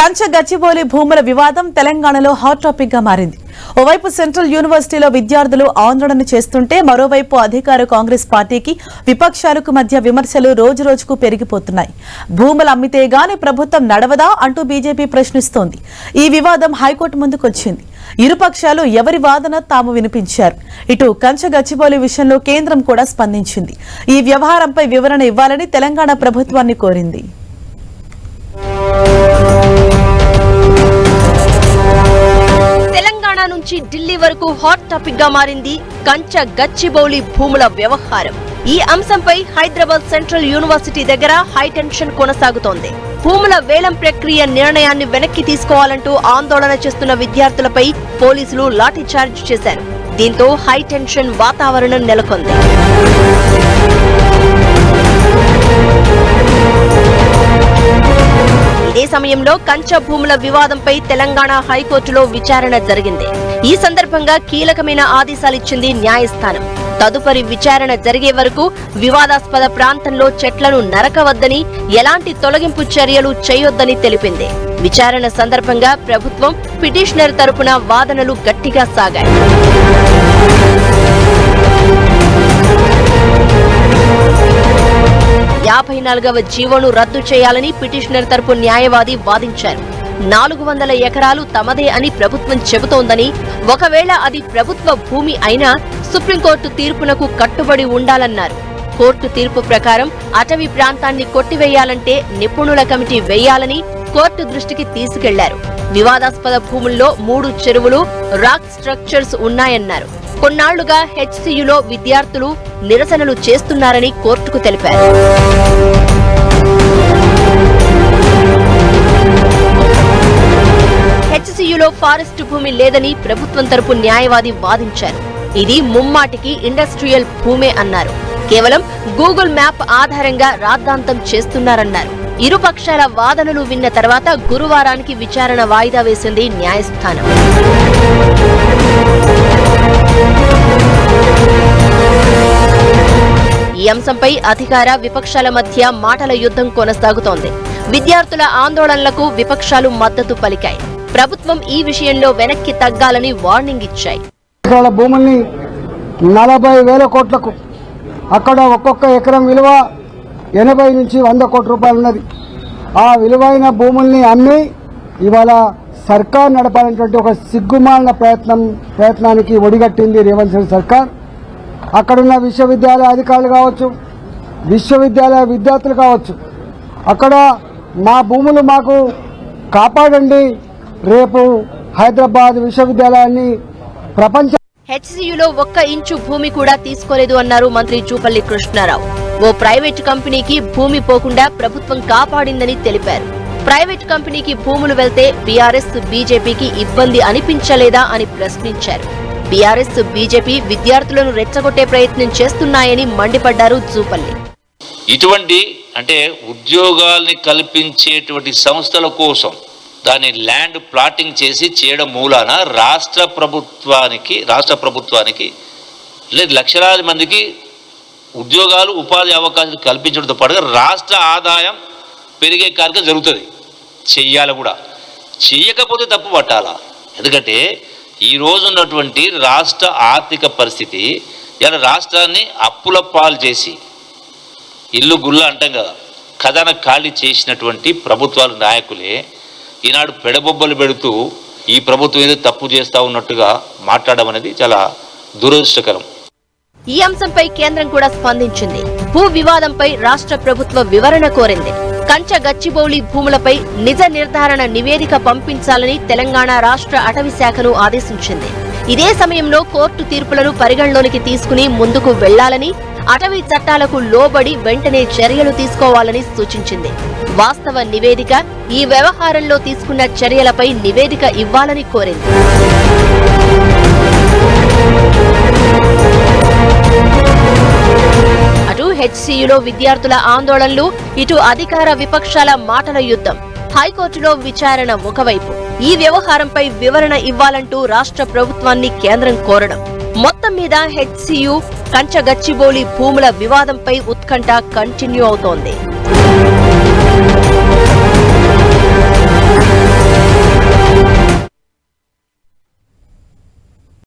కంచ గచ్చిబౌలి భూముల వివాదం తెలంగాణలో హాట్ టాపిక్ గా మారింది. ఓవైపు సెంట్రల్ యూనివర్సిటీలో విద్యార్థులు ఆందోళన చేస్తుంటే మరోవైపు అధికార కాంగ్రెస్ పార్టీకి విపక్షాలకు మధ్య విమర్శలు రోజురోజుకు పెరిగిపోతున్నాయి. భూములు అమ్మితే గాని ప్రభుత్వం నడవదా అంటూ బీజేపీ ప్రశ్నిస్తోంది. ఈ వివాదం హైకోర్టు ముందుకొచ్చింది. ఇరుపక్షాలు ఎవరి వాదన తాము వినిపించారు. ఇటు కంచ గచ్చిబౌలి విషయంలో కేంద్రం కూడా స్పందించింది. ఈ వ్యవహారంపై వివరణ ఇవ్వాలని తెలంగాణ ప్రభుత్వాన్ని కోరింది. తెలంగాణ నుంచి ఢిల్లీ వరకు హాట్ టాపిక్ గా మారింది కంచ గచ్చిబౌలి భూముల వ్యవహారం. ఈ అంశంపై హైదరాబాద్ సెంట్రల్ యూనివర్సిటీ దగ్గర హైటెన్షన్ కొనసాగుతోంది. భూముల వేలం ప్రక్రియ నిర్ణయాన్ని వెనక్కి తీసుకోవాలంటూ ఆందోళన చేస్తున్న విద్యార్థులపై పోలీసులు లాఠీచార్జ్ చేశారు. దీంతో హైటెన్షన్ వాతావరణం నెలకొంది. ఇదే సమయంలో కంచ భూముల వివాదంపై తెలంగాణ హైకోర్టులో విచారణ జరిగింది. ఈ సందర్భంగా కీలకమైన ఆదేశాలిచ్చింది న్యాయస్థానం. తదుపరి విచారణ జరిగే వరకు వివాదాస్పద ప్రాంతంలో చెట్లను నరకవద్దని, ఎలాంటి తొలగింపు చర్యలు చేయొద్దని తెలిపింది. విచారణ సందర్భంగా ప్రభుత్వం, పిటిషనర్ తరపున వాదనలు గట్టిగా సాగాయి. యాభై 44వ జీవోను రద్దు చేయాలని పిటిషనర్ తరపు న్యాయవాది వాదించారు. 400 ఎకరాలు తమదే అని ప్రభుత్వం చెబుతోందని, ఒకవేళ అది ప్రభుత్వ భూమి అయినా సుప్రీంకోర్టు తీర్పునకు కట్టుబడి ఉండాలన్నారు. కోర్టు తీర్పు ప్రకారం అటవీ ప్రాంతాన్ని కొట్టివేయాలంటే నిపుణుల కమిటీ వేయాలని కోర్టు దృష్టికి తీసుకెళ్లారు. వివాదాస్పద భూముల్లో 3 చెరువులు, రాక్ స్ట్రక్చర్స్ ఉన్నాయన్నారు. కొన్నాళ్లుగా హెచ్సియులో విద్యార్థులు నిరసనలు చేస్తున్నారని కోర్టుకు తెలిపారు. హెచ్సియులో ఫారెస్ట్ భూమి లేదని ప్రభుత్వం తరపు న్యాయవాది వాదించారు. ఇది ముమ్మాటికి ఇండస్ట్రియల్ భూమే అన్నారు. కేవలం గూగుల్ మ్యాప్ ఆధారంగా రాద్ధాంతం చేస్తున్నారన్నారు. ఇరుపక్షాల వాదనలు విన్న తర్వాత గురువారానికి విచారణ వాయిదా వేసింది న్యాయస్థానం. ఈ అంశంపై అధికార విపక్షాల మధ్య మాటల యుద్ధం కొనసాగుతోంది. విద్యార్థుల ఆందోళనలకు విపక్షాలు మద్దతు పలికాయి. ప్రభుత్వం ఈ విషయంలో వెనక్కి తగ్గాలని వార్నింగ్ ఇచ్చాయి. భూముల్ని 40,000 కోట్లకు, అక్కడ ఒక్కొక్క ఎకరం విలువ 80 నుంచి 100 కోట్ల రూపాయలు ఉన్నది. ఆ విలువైన భూముల్ని అమ్మి ఇవాళ సర్కార్ నడపాలనేటువంటి ఒక సిగ్గుమాలిన ప్రయత్నానికి ఒడిగట్టింది రేవంత్ రెడ్డి సర్కార్. అక్కడున్న విశ్వవిద్యాలయ అధికారులు కావచ్చు, విశ్వవిద్యాలయ విద్యార్థులు కావచ్చు, అక్కడ మా భూములు మాకు కాపాడండి, రేపు హైదరాబాద్ విశ్వవిద్యాలయాన్ని ప్రపంచ హెచ్సియులో 1 ఇంచు భూమి కూడా తీసుకోలేదు అన్నారు మంత్రి జూపల్లి కృష్ణారావు. ఓ ప్రైవేటు కంపెనీకి భూమి పోకుండా ప్రభుత్వం కాపాడిందని తెలిపారు. ప్రైవేటు కంపెనీకి భూములు వెళ్తే బీఆర్ఎస్, బీజేపీకి ఇబ్బంది అనిపించలేదా అని ప్రశ్నించారు. బీఆర్ఎస్, బీజేపీ విద్యార్థులను రెచ్చగొట్టే ప్రయత్నం చేస్తున్నాయని మండిపడ్డారు జూపల్లి. ఇటువంటి అంటే ఉద్యోగాల్ని కల్పించేటువంటి సంస్థల కోసం దాన్ని ల్యాండ్ ప్లాటింగ్ చేసి చేయడం మూలాన రాష్ట్ర ప్రభుత్వానికి లేదా లక్షలాది మందికి ఉద్యోగాలు, ఉపాధి అవకాశాలు కల్పించడంతో పాటుగా రాష్ట్ర ఆదాయం పెరిగే కార్యక్రమం జరుగుతుంది. చెయ్యాలి కూడా. చెయ్యకపోతే తప్పు పట్టాలా? ఎందుకంటే ఈరోజు ఉన్నటువంటి రాష్ట్ర ఆర్థిక పరిస్థితి ఇలా రాష్ట్రాన్ని అప్పుల పాలు చేసి ఇల్లు గుల్ల అంటాం కదా, ఖజానా ఖాళీ చేసినటువంటి ప్రభుత్వాల నాయకులే ఈనాడు పెడబొబ్బలు పెడుతూ ఈ ప్రభుత్వం ఏదో తప్పు చేస్తా ఉన్నట్టుగా మాట్లాడడం అనేది చాలా దురదృష్టకరం. ఈ అంశంపై కేంద్రం కూడా స్పందించింది. భూ వివాదంపై రాష్ట్ర ప్రభుత్వ వివరణ కోరింది. కంచ గచ్చిబౌలి భూములపై నిజ నిర్ధారణ నివేదిక పంపించాలని తెలంగాణ రాష్ట్ర అటవీ శాఖను ఆదేశించింది. ఇదే సమయంలో కోర్టు తీర్పులను పరిగణలోనికి తీసుకుని ముందుకు వెళ్లాలని, అటవీ చట్టాలకు లోబడి వెంటనే చర్యలు తీసుకోవాలని సూచించింది. వాస్తవ నివేదిక, ఈ వ్యవహారంలో తీసుకున్న చర్యలపై నివేదిక ఇవ్వాలని కోరింది. అటు హెచ్సియులో విద్యార్థుల ఆందోళనలు, ఇటు అధికార విపక్షాల మాటల యుద్ధం. హైకోర్టులో విచారణ ఒకవైపు, ఈ వ్యవహారంపై వివరణ ఇవ్వాలంటూ రాష్ట్ర ప్రభుత్వాన్ని కేంద్రం కోరడం. మొత్తం మీద హెచ్సియు, కంచ గచ్చిబౌలి భూముల వివాదంపై ఉత్కంఠ కంటిన్యూ అవుతోంది.